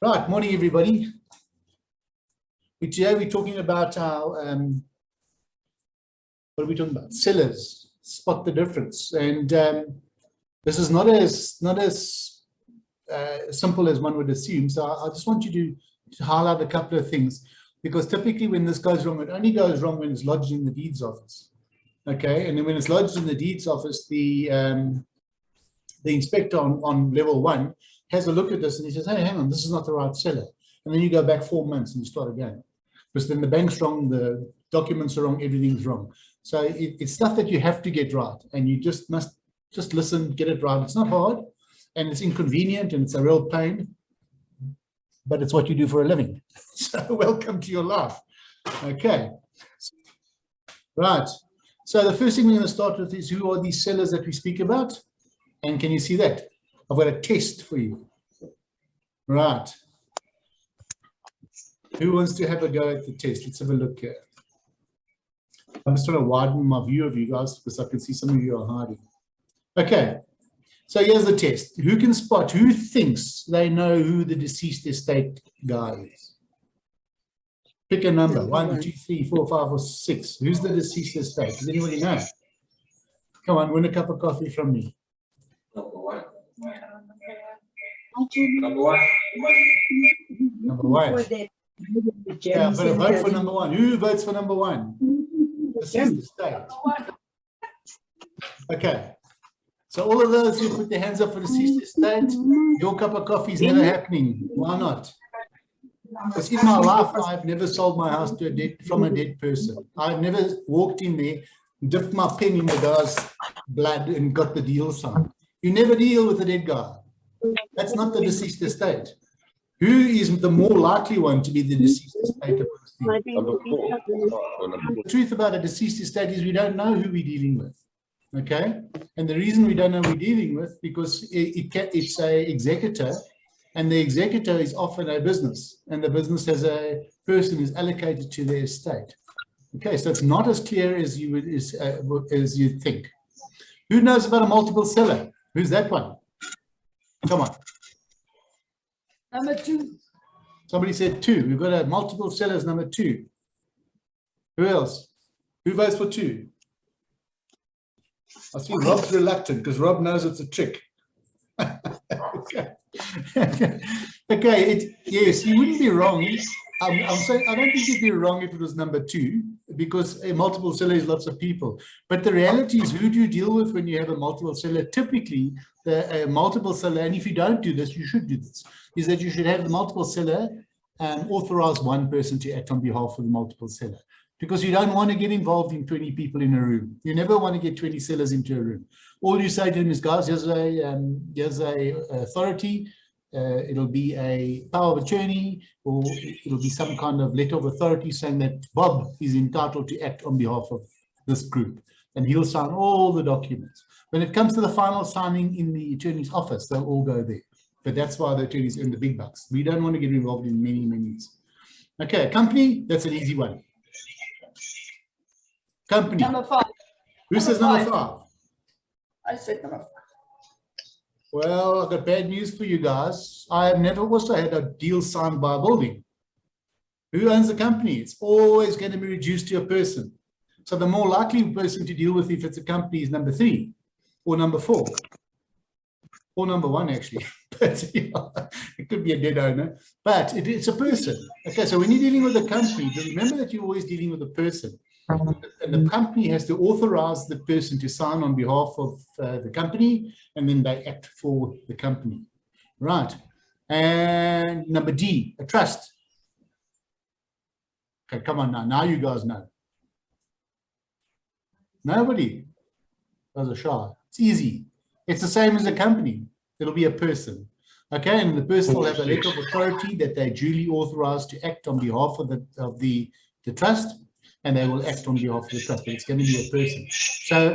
Right, morning everybody. Today we're talking about our, what are we talking about? Sellers, spot the difference. And this is not as simple as one would assume. So I just want you to highlight a couple of things, because typically when this goes wrong, it only goes wrong when it's lodged in the deeds office. Okay, and then when it's lodged in the deeds office, the inspector on level 1 has a look at this and he says, hey, hang on, this is not the right seller. And then you go back 4 months and you start again. Because then the bank's wrong, the documents are wrong, everything's wrong. So it's stuff that you have to get right, and you must listen, get it right. It's not hard, and it's inconvenient, and it's a real pain, but it's what you do for a living. So welcome to your life. Okay. Right. So the first thing we're going to start with is, who are these sellers that we speak about? And can you see that? I've got a test for you. Right. Who wants to have a go at the test? Let's have a look here. I'm just trying to widen my view of you guys because I can see some of you are hiding. Okay. So here's the test. Who can spot, who thinks they know who the deceased estate guy is? Pick a number. 1, 2, 3, 4, 5, or 6. Who's the deceased estate? Does anybody know? Come on, win a cup of coffee from me. Number one. Yeah, I'm going to vote for number 1. Who votes for number 1? Deceased estate. Okay. So all of those who put their hands up for deceased estate, your cup of coffee is never happening. Why not? Because in my life, I've never sold my house to from a dead person. I've never walked in there, dipped my pen in the guy's blood and got the deal signed. You never deal with a dead guy. That's not the deceased estate. Who is the more likely one to be the deceased estate? The truth about a deceased estate is we don't know who we're dealing with. Okay? And the reason we don't know who we're dealing with, because it's an executor, and the executor is often a business, and the business has a person who's allocated to their estate. Okay, so it's not as clear as you think. Who knows about a multiple seller? Who's that one? Come on. Number 2. Somebody said 2. We've got a multiple sellers, number 2. Who else? Who votes for 2? I see Rob's reluctant because Rob knows it's a trick. Okay. Okay. Yes, you wouldn't be wrong. I'm saying I don't think you'd be wrong if it was number 2, because a multiple seller is lots of people. But the reality is, who do you deal with when you have a multiple seller? Typically, a multiple seller, and if you don't do this, you should do this, is that you should have the multiple seller authorize one person to act on behalf of the multiple seller, because you don't want to get involved in 20 people in a room. You never want to get 20 sellers into a room. All you say to them is, guys, here's a authority. It'll be a power of attorney, or it'll be some kind of letter of authority saying that Bob is entitled to act on behalf of this group, and he'll sign all the documents. When it comes to the final signing in the attorney's office, they'll all go there. But that's why the attorneys earn the big bucks. We don't want to get involved in many. Okay, company, that's an easy one. Company. Number 5. Who says number 5? I said number 5. Well, I've got bad news for you guys. I have never also had a deal signed by a building. Who owns the company? It's always going to be reduced to a person. So the more likely person to deal with if it's a company is number 3 or number 4 or number 1, actually. But it could be a dead owner, but it's a person. Okay, so when you're dealing with a company, remember that you're always dealing with a person. And the company has to authorize the person to sign on behalf of the company, and then they act for the company. Right. And number D, a trust. Okay, come on now. Now you guys know. Nobody. Those are shy. It's easy. It's the same as a company. It'll be a person. Okay, and the person will have a letter of authority that they duly authorized to act on behalf of the trust, and they will act on behalf of the trust, but it's going to be a person. So,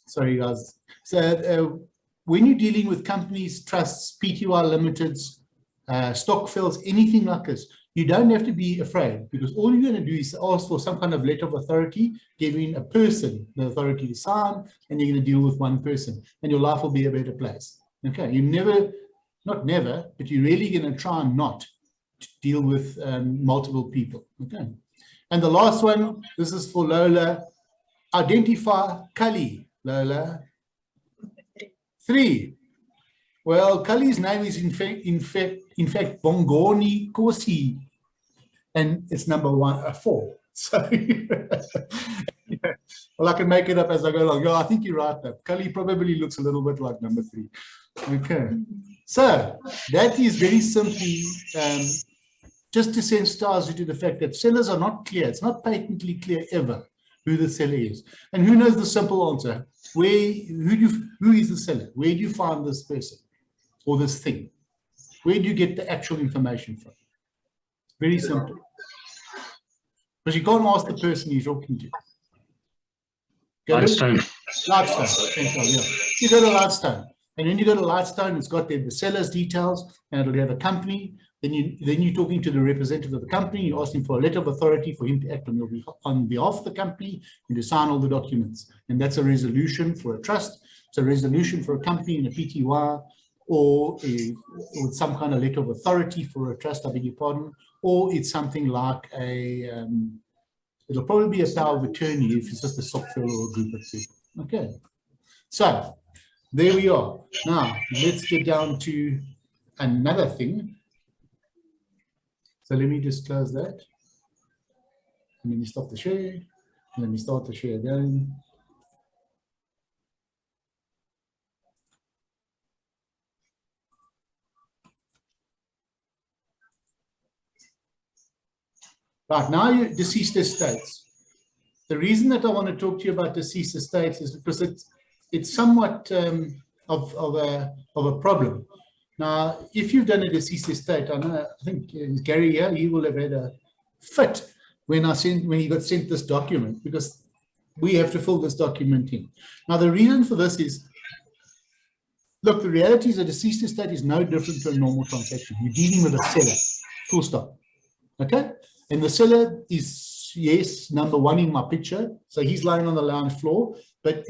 sorry guys. So when you're dealing with companies, trusts, PTY limiteds, stockfills, anything like this, you don't have to be afraid, because all you're going to do is ask for some kind of letter of authority, giving a person the authority to sign, and you're going to deal with one person, and your life will be a better place. Okay, you never not never, but you're really going to try not to deal with multiple people. Okay. And the last one, this is for Lola. Identify Kali, Lola. 3. Well, Kali's name is in fact Bongoni Kosi, and it's number 4. So, well, I can make it up as I go along. Yeah, I think you're right. That Kali probably looks a little bit like number 3. Okay, so that is very simply just to sensitize you to the fact that sellers are not clear. It's not patently clear ever who the seller is. And who knows the simple answer? Who is the seller? Where do you find this person or this thing? Where do you get the actual information from? Very simple. Because you can't ask the person you're talking to. Lightstone. Yeah. You go to Lightstone. And when you go to Lightstone, it's got the seller's details, and it'll have a company. Then you're talking to the representative of the company. You ask him for a letter of authority for him to act on behalf of the company and to sign all the documents. And that's a resolution for a trust. It's a resolution for a company in a PTY, or some kind of letter of authority for a trust, I beg your pardon, or it's something like it'll probably be a power of attorney if it's just a software or a group of people. Okay, so there we are. Now let's get down to another thing. So let me just close that. And let me stop the share. Let me start the share again. Right, now you deceased estates. The reason that I want to talk to you about deceased estates is because it's somewhat of a problem. Now, if you've done a deceased estate, I think Gary here, he will have had a fit when he got sent this document, because we have to fill this document in. Now, the reason for this is, look, the reality is a deceased estate is no different to a normal transaction. You're dealing with a seller, full stop. Okay? And the seller is, yes, number 1 in my picture. So he's lying on the lounge floor, but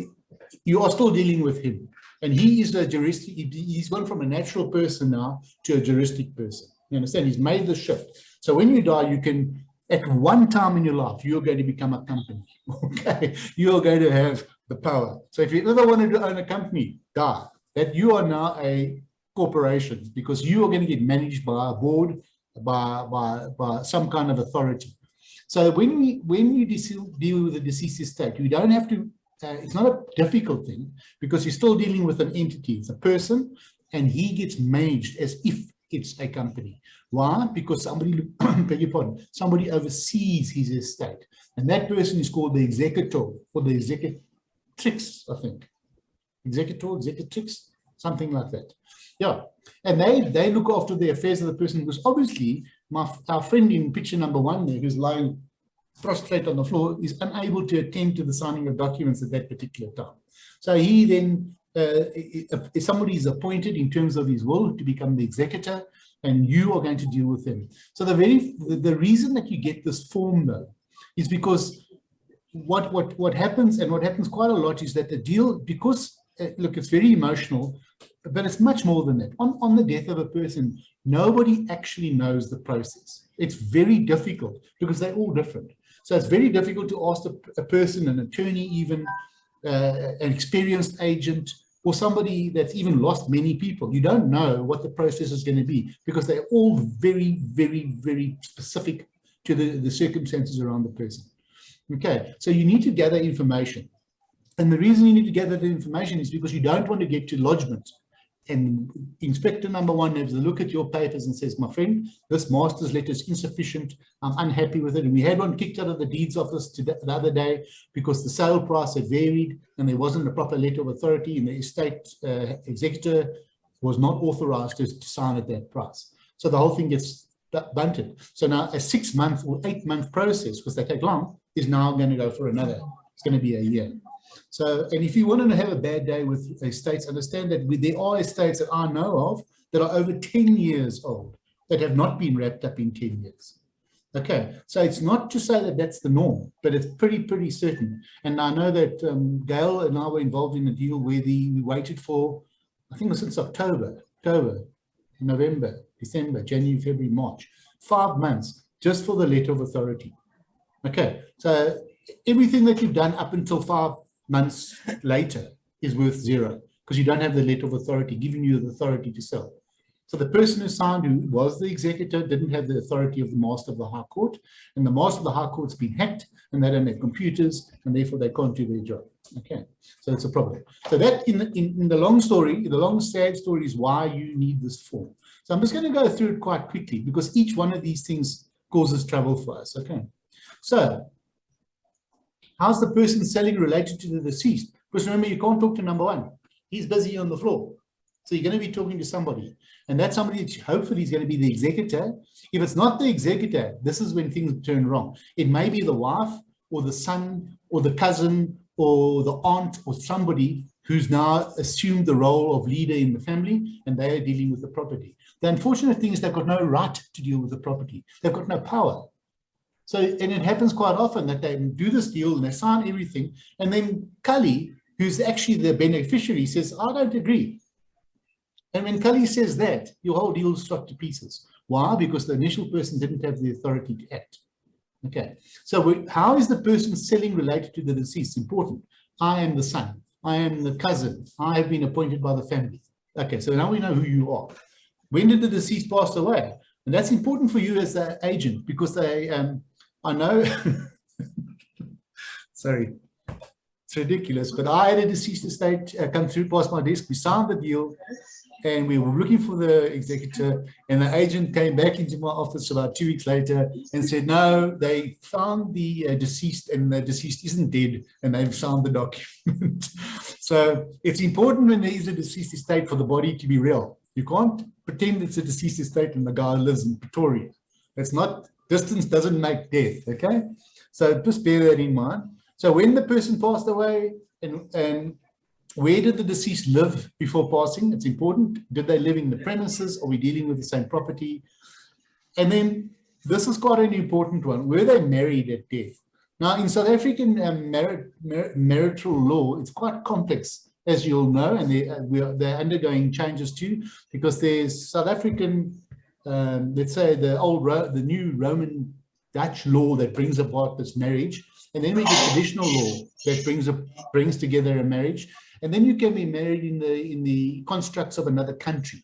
you are still dealing with him. And he is a juristic, he's gone from a natural person now to a juristic person. You understand? He's made the shift. So when you die, you can, at one time in your life, you're going to become a company. Okay? You're going to have the power. So if you ever wanted to own a company, die. That you are now a corporation, because you are going to get managed by a board, by some kind of authority. So when you deal with a deceased estate, you don't have to, it's not a difficult thing, because you're still dealing with an entity. It's a person, and he gets managed as if it's a company. Why? Because somebody, beg your pardon, somebody oversees his estate. And that person is called the executor, or the executrix, I think. Executor, executrix, something like that. Yeah. And they look after the affairs of the person, because obviously our friend in picture number 1 there, who's lying prostrate on the floor, is unable to attend to the signing of documents at that particular time. So he then, if somebody is appointed in terms of his will to become the executor, and you are going to deal with him. So the reason that you get this form, though, is because what happens, and what happens quite a lot, is that the deal, because look, it's very emotional, but it's much more than that. On the death of a person, nobody actually knows the process. It's very difficult, because they're all different. So it's very difficult to ask a person, an attorney even, an experienced agent, or somebody that's even lost many people. You don't know what the process is going to be, because they're all very, very, very specific to the circumstances around the person. Okay, so you need to gather information. And the reason you need to gather the information is because you don't want to get to lodgement. And inspector number 1 has a look at your papers and says, my friend, this master's letter is insufficient. I'm unhappy with it. And we had one kicked out of the deeds office the other day because the sale price had varied and there wasn't a proper letter of authority, and the estate executor was not authorized to sign at that price. So the whole thing gets bunted. So now a 6-month or 8-month process, because they take long, is now going to go for another. It's going to be a year. So, and if you want to have a bad day with estates, understand that there are estates that I know of that are over 10 years old that have not been wrapped up in 10 years. Okay, so it's not to say that that's the norm, but it's pretty certain. And I know that Gail and I were involved in a deal where we waited for, I think it was since October, November, December, January, February, March. 5 months just for the letter of authority. Okay, so everything that you've done up until 5 months later is worth 0 because you don't have the letter of authority giving you the authority to sell. So the person who signed, who was the executor, didn't have the authority of the master of the High Court, and the master of the High Court's been hacked, and they don't have computers, and therefore they can't do their job. Okay, so it's a problem. So that in the long story, the long sad story is why you need this form. So I'm just going to go through it quite quickly because each one of these things causes trouble for us. Okay, so how's the person selling related to the deceased? Because remember, you can't talk to number one. He's busy on the floor. So you're going to be talking to somebody. And that somebody hopefully is going to be the executor. If it's not the executor, this is when things turn wrong. It may be the wife or the son or the cousin or the aunt or somebody who's now assumed the role of leader in the family, and they are dealing with the property. The unfortunate thing is they've got no right to deal with the property. They've got no power. So, and it happens quite often that they do this deal and they sign everything, and then Kali, who's actually the beneficiary, says, I don't agree. And when Kali says that, your whole deal is struck to pieces. Why? Because the initial person didn't have the authority to act. Okay, so how is the person selling related to the deceased? Important. I am the son. I am the cousin. I have been appointed by the family. Okay, so now we know who you are. When did the deceased pass away? And that's important for you as the agent because they, I know, sorry, it's ridiculous, but I had a deceased estate come through past my desk. We signed the deal. And we were looking for the executor, and the agent came back into my office about 2 weeks later and said, no, they found the deceased, and the deceased isn't dead, and they've signed the document. So it's important when there is a deceased estate for the body to be real. You can't pretend it's a deceased estate and the guy lives in Pretoria. It's not, distance doesn't make death, okay? So just bear that in mind. So when the person passed away, and where did the deceased live before passing? It's important. Did they live in the premises? Are we dealing with the same property? And then this is quite an important one. Were they married at death? Now, in South African marital law, it's quite complex, as you'll know, and they're undergoing changes too, because there's South African, let's say the new Roman Dutch law that brings about this marriage, and then we get traditional law that brings together a marriage. And then you can be married in the constructs of another country,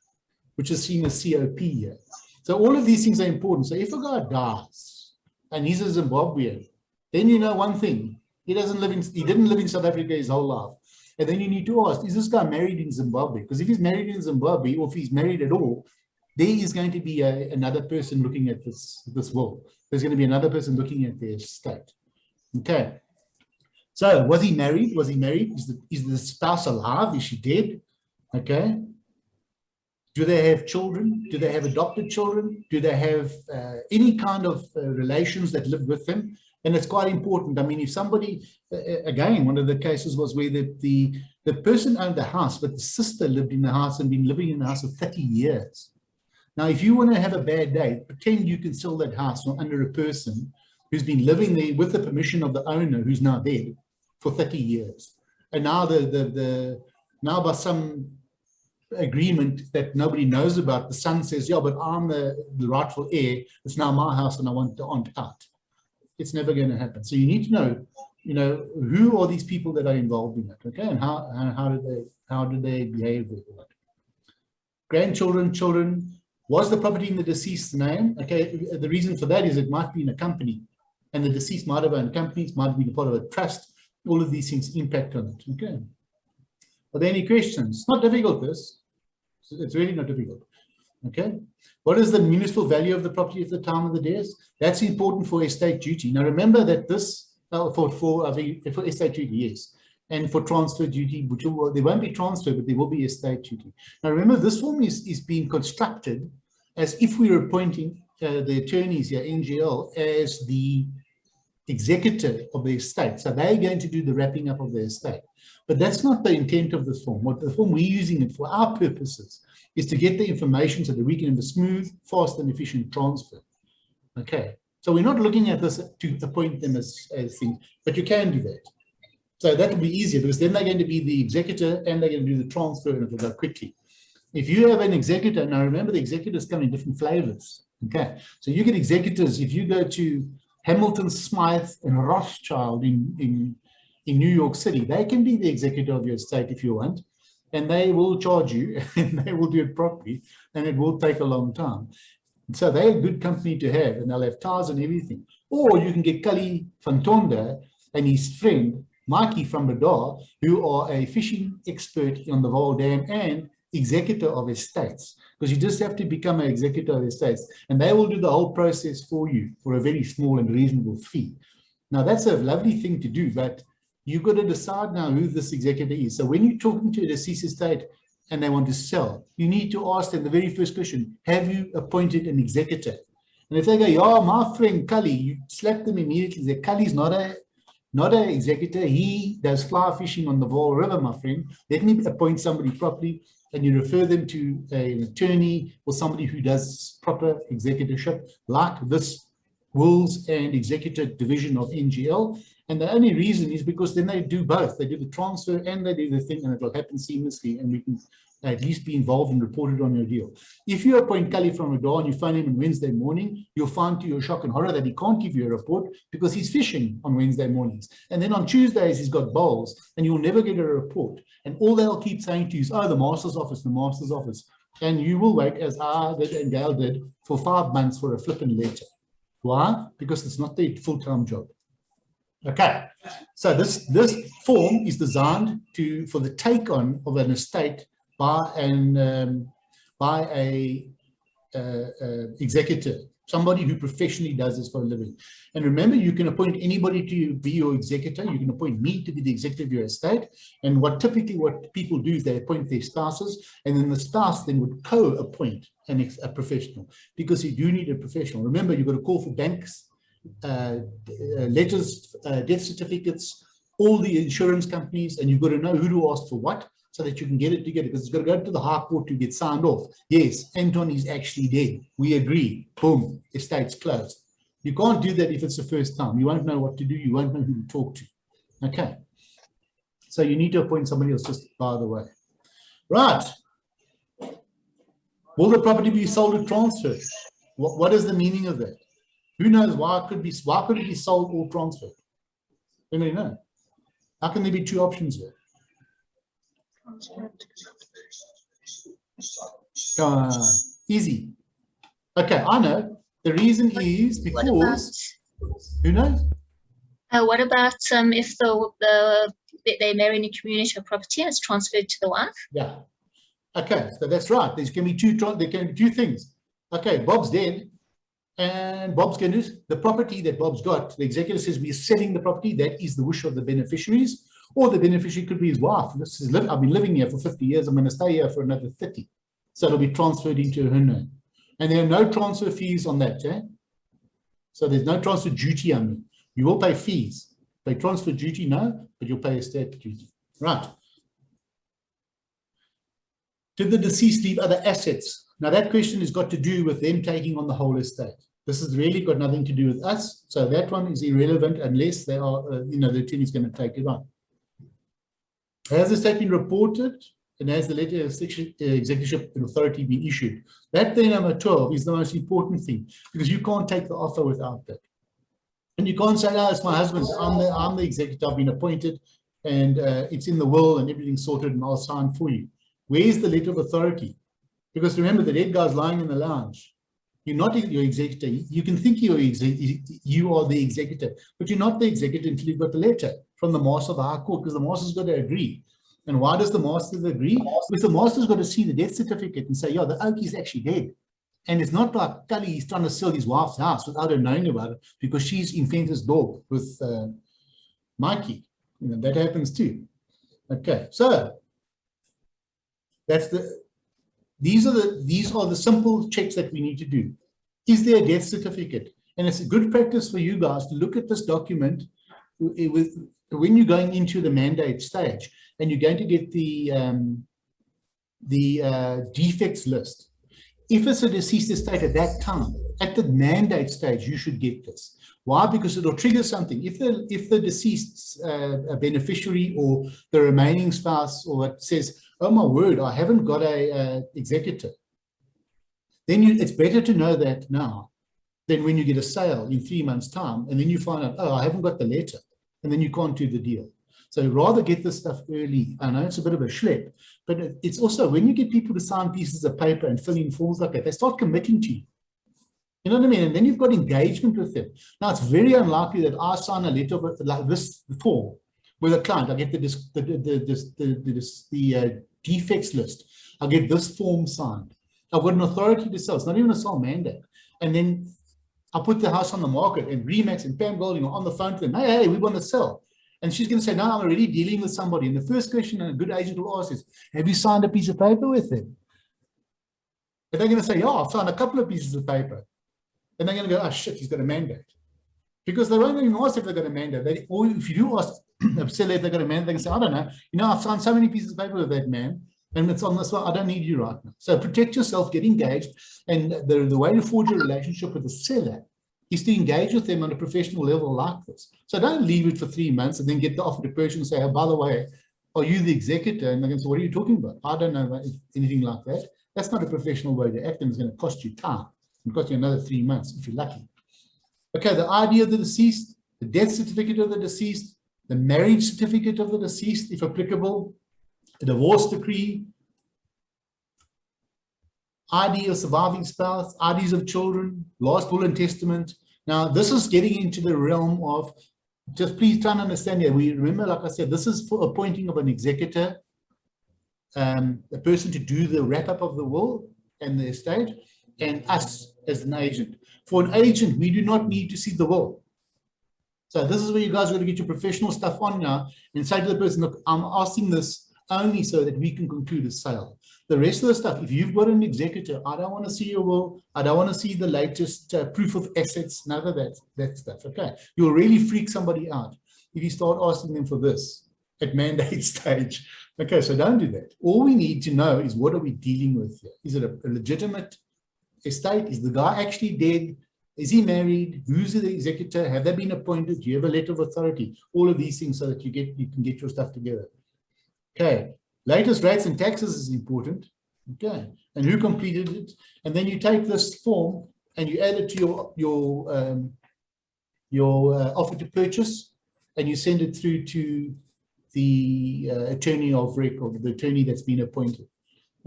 which is seen as COP here. So all of these things are important. So if a guy dies and he's a Zimbabwean, then you know one thing: he didn't live in South Africa his whole life. And then you need to ask: is this guy married in Zimbabwe? Because if he's married in Zimbabwe, or if he's married at all, there is going to be another person looking at this will. There's going to be another person looking at their estate. Okay. So was he married? Was he married? Is the spouse alive? Is she dead? Okay. Do they have children? Do they have adopted children? Do they have any kind of relations that live with them? And it's quite important. I mean, if somebody, again, one of the cases was where the person owned the house, but the sister lived in the house and been living in the house for 30 years. Now, if you want to have a bad day, pretend you can sell that house under a person who's been living there with the permission of the owner who's now dead for 30 years. And now now by some agreement that nobody knows about, the son says, yeah, but I'm the rightful heir. It's now my house and I want the aunt out. It's never going to happen. So you need to know, who are these people that are involved in it, okay? And how do they behave with it? Grandchildren, children. Was the property in the deceased's name? Okay, the reason for that is it might be in a company, and the deceased might have owned companies, might be part of a trust. All of these things impact on it. Okay. Are there any questions? It's not difficult, this. It's really not difficult. Okay. What is the municipal value of the property at the time of the death? That's important for estate duty. Now remember that this, for estate duty, yes. And for transfer duty, there won't be transfer, but there will be estate duty. Now remember, this form is being constructed as if we were appointing the attorneys here, NGL, as the executor of the estate. So they're going to do the wrapping up of the estate. But that's not the intent of this form. What the form we're using it for our purposes is to get the information so that we can have a smooth, fast, and efficient transfer. Okay. So we're not looking at this to appoint them as things, but you can do that. So that will be easier because then they're going to be the executor and they're going to do the transfer and it will go quickly. if you have an executor, now remember the executors come in different flavors. Okay, so you get executors if you go to Hamilton, Smythe, and Rothschild in New York City. They can be the executor of your estate if you want, and they will charge you, and they will do it properly, and it will take a long time. So they're a good company to have, and they'll have tars and everything. Or you can get Cully van Tonder and his friend Mikey from Badar, who are a fishing expert on the Vaal Dam and executor of estates, because you just have to become an executor of estates, and they will do the whole process for you for a very small and reasonable fee. Now that's a lovely thing to do, but you've got to decide now who this executor is. So when you're talking to a deceased estate and they want to sell, you need to ask them the very first question: have you appointed an executor? And if they go, yeah, my friend Cully, you slap them immediately. Say, Cully's not an executor. He does fly fishing on the Vaal River, my friend. Let me appoint somebody properly. And you refer them to an attorney or somebody who does proper executorship, like this wills and executor division of NGL. And the only reason is because then they do both. They do the transfer and they do the thing, and it will happen seamlessly, and we can at least be involved and reported on your deal. If you appoint Cully from Radar and you phone him on Wednesday morning, you'll find to your shock and horror that he can't give you a report because he's fishing on Wednesday mornings. And then on Tuesdays, he's got bowls, and you'll never get a report. And all they'll keep saying to you is, oh, the master's office, the master's office. And you will wait, as I did and Gail did, for 5 months for a flipping letter. Why? Because it's not their full-time job. Okay, so this form is designed for the take on of an estate by a executor, somebody who professionally does this for a living. And remember, you can appoint anybody to be your executor. You can appoint me to be the executor of your estate. And what people do is they appoint their spouses, and then the spouse then would co-appoint a professional, because you do need a professional. Remember, you've got to call for banks, letters, death certificates, all the insurance companies, and you've got to know who to ask for what, so that you can get it together, because it's got to go to the High Court to get signed off. Yes, Anton is actually dead. We agree. Boom, estate's closed. You can't do that if it's the first time. You won't know what to do. You won't know who to talk to. Okay. So you need to appoint somebody else, just by the way. Right. Will the property be sold or transferred? What is the meaning of that? Who knows why it could be sold or transferred? Anybody know? How can there be two options here? Easy. Okay, I know. The reason is because who knows? What about if they marry in a community of property and it's transferred to the wife? Yeah. Okay, so that's right. There can be two things. Okay, Bob's dead, and Bob's going to the property that Bob's got. The executor says we're selling the property. That is the wish of the beneficiaries. Or the beneficiary could be his wife. I've been living here for 50 years. I'm going to stay here for another 30. So it'll be transferred into her name. And there are no transfer fees on that. So there's no transfer duty on me. You will pay fees. Pay transfer duty, no, but you'll pay estate duty. Right. Did the deceased leave other assets? Now that question has got to do with them taking on the whole estate. This has really got nothing to do with us. So that one is irrelevant unless they are, the attorney is going to take it on. Has the estate been reported, and has the letter of executorship authority been issued? That then, number 12, is the most important thing, because you can't take the offer without that. And you can't say, oh, it's my husband, I'm the executor, I've been appointed, and it's in the will and everything's sorted and I'll sign for you. Where's the letter of authority? Because remember, the dead guy's lying in the lounge. You're not your executor. You can think you are the executor, but you're not the executor until you've got the letter from the master of the High Court, because the master's got to agree. And why does the master agree? Because the master's got to see the death certificate and say, yeah, the oak is actually dead. And it's not like Cully, he's trying to sell his wife's house without her knowing about it, because she's in Fenton's dog with Mikey. That happens too. Okay, so these are the simple checks that we need to do. Is there a death certificate? And it's a good practice for you guys to look at this document when you're going into the mandate stage, and you're going to get the defects list. If it's a deceased estate at that time, at the mandate stage, you should get this. Why? Because it'll trigger something. If the deceased beneficiary or the remaining spouse or what says, oh my word, I haven't got a executor. Then it's better to know that now than when you get a sale in 3 months' time, and then you find out, oh, I haven't got the letter, and then you can't do the deal. So rather get this stuff early. I know it's a bit of a schlep, but it's also when you get people to sign pieces of paper and fill in forms like that, they start committing to you. You know what I mean? And then you've got engagement with them. Now, it's very unlikely that I sign a letter like this form with a client. I get the defects list. I get this form signed. I've got an authority to sell. It's not even a sole mandate. And then I put the house on the market, and Remax and Pam Golding are on the phone to them. Hey, we want to sell. And she's going to say, no, I'm already dealing with somebody. And the first question a good agent will ask is, have you signed a piece of paper with them? And they're going to say, yeah, I've signed a couple of pieces of paper. And they're going to go, oh, shit, he's got a mandate. Because they won't even ask if they've got a mandate. Or if you do ask a seller if they've got a mandate, they can say, I don't know. You know, I've signed so many pieces of paper with that man, and it's on this one. I don't need you right now. So protect yourself, get engaged. And the way to forge a relationship with the seller is to engage with them on a professional level like this. So don't leave it for 3 months and then get the offer to purchase and say, oh, by the way, are you the executor? And they're going to say, what are you talking about? I don't know about anything like that. That's not a professional way to act, and it's going to cost you time. It'll cost you another 3 months if you're lucky. Okay, the ID of the deceased, the death certificate of the deceased, the marriage certificate of the deceased, if applicable, the divorce decree, ID of surviving spouse, IDs of children, last will and testament. Now, this is getting into the realm of, just please try and understand here. We remember, like I said, this is for appointing of an executor, a person to do the wrap-up of the will and the estate, and us as an agent. For an agent, we do not need to see the will. So this is where you guys are going to get your professional stuff on now and say to the person, look, I'm asking this only so that we can conclude a sale. The rest of the stuff, if you've got an executor, I don't want to see your will, I don't want to see the latest proof of assets, none of that stuff, okay? You'll really freak somebody out if you start asking them for this at mandate stage. Okay, so don't do that. All we need to know is, what are we dealing with here? Is it a legitimate estate? Is the guy actually dead? Is he married? Who's the executor? Have they been appointed? Do you have a letter of authority? All of these things so that you can get your stuff together. Okay, latest rates and taxes is important. Okay, and who completed it? And then you take this form and you add it to your offer to purchase, and you send it through to the attorney of record, the attorney that's been appointed.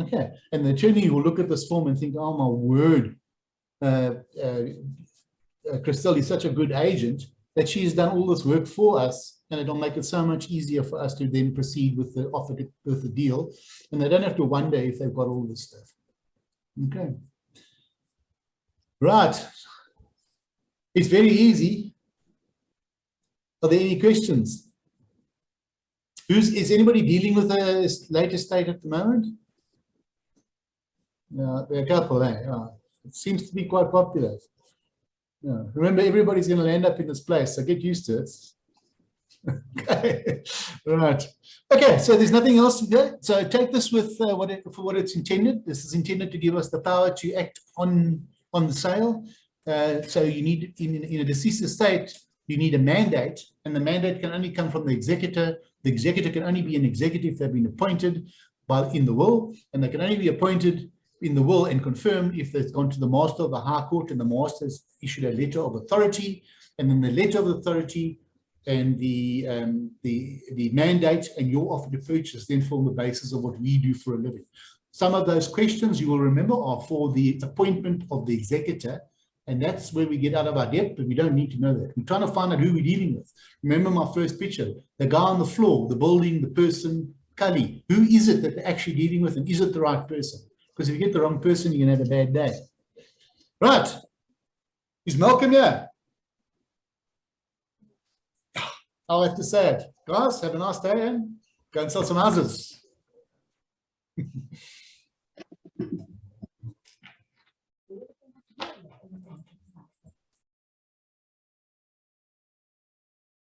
Okay, and the attorney will look at this form and think, oh my word, Christelle is such a good agent that she has done all this work for us, and it'll make it so much easier for us to then proceed with the offer with the deal, and they don't have to wonder if they've got all this stuff. Okay, right, it's very easy. Are there any questions? Is anybody dealing with a late estate at the moment? No, there are a couple, eh? Oh, it seems to be quite popular. No. Remember, everybody's going to land up in this place, so get used to it. Okay, right. Okay, so there's nothing else to do. So take this with for what it's intended. This is intended to give us the power to act on the sale. So you need, in a deceased estate, you need a mandate, and the mandate can only come from the executor. The executor can only be an executive if they've been appointed in the will, and they can only be appointed in the will and confirmed if they've gone to the master of the High Court, and the master has issued a letter of authority, and then the letter of authority and the mandate and your offer to purchase then form the basis of what we do for a living. Some of those questions you will remember are for the appointment of the executor, and that's where we get out of our depth, but we don't need to know that. We're trying to find out who we're dealing with. Remember my first picture, the guy on the floor, the building, the person, Kali. Who is it that they're actually dealing with, and is it the right person? Because if you get the wrong person, you're going to have a bad day. Right. Is Malcolm here? I'll have to say it. Guys, have a nice day and go and sell some houses.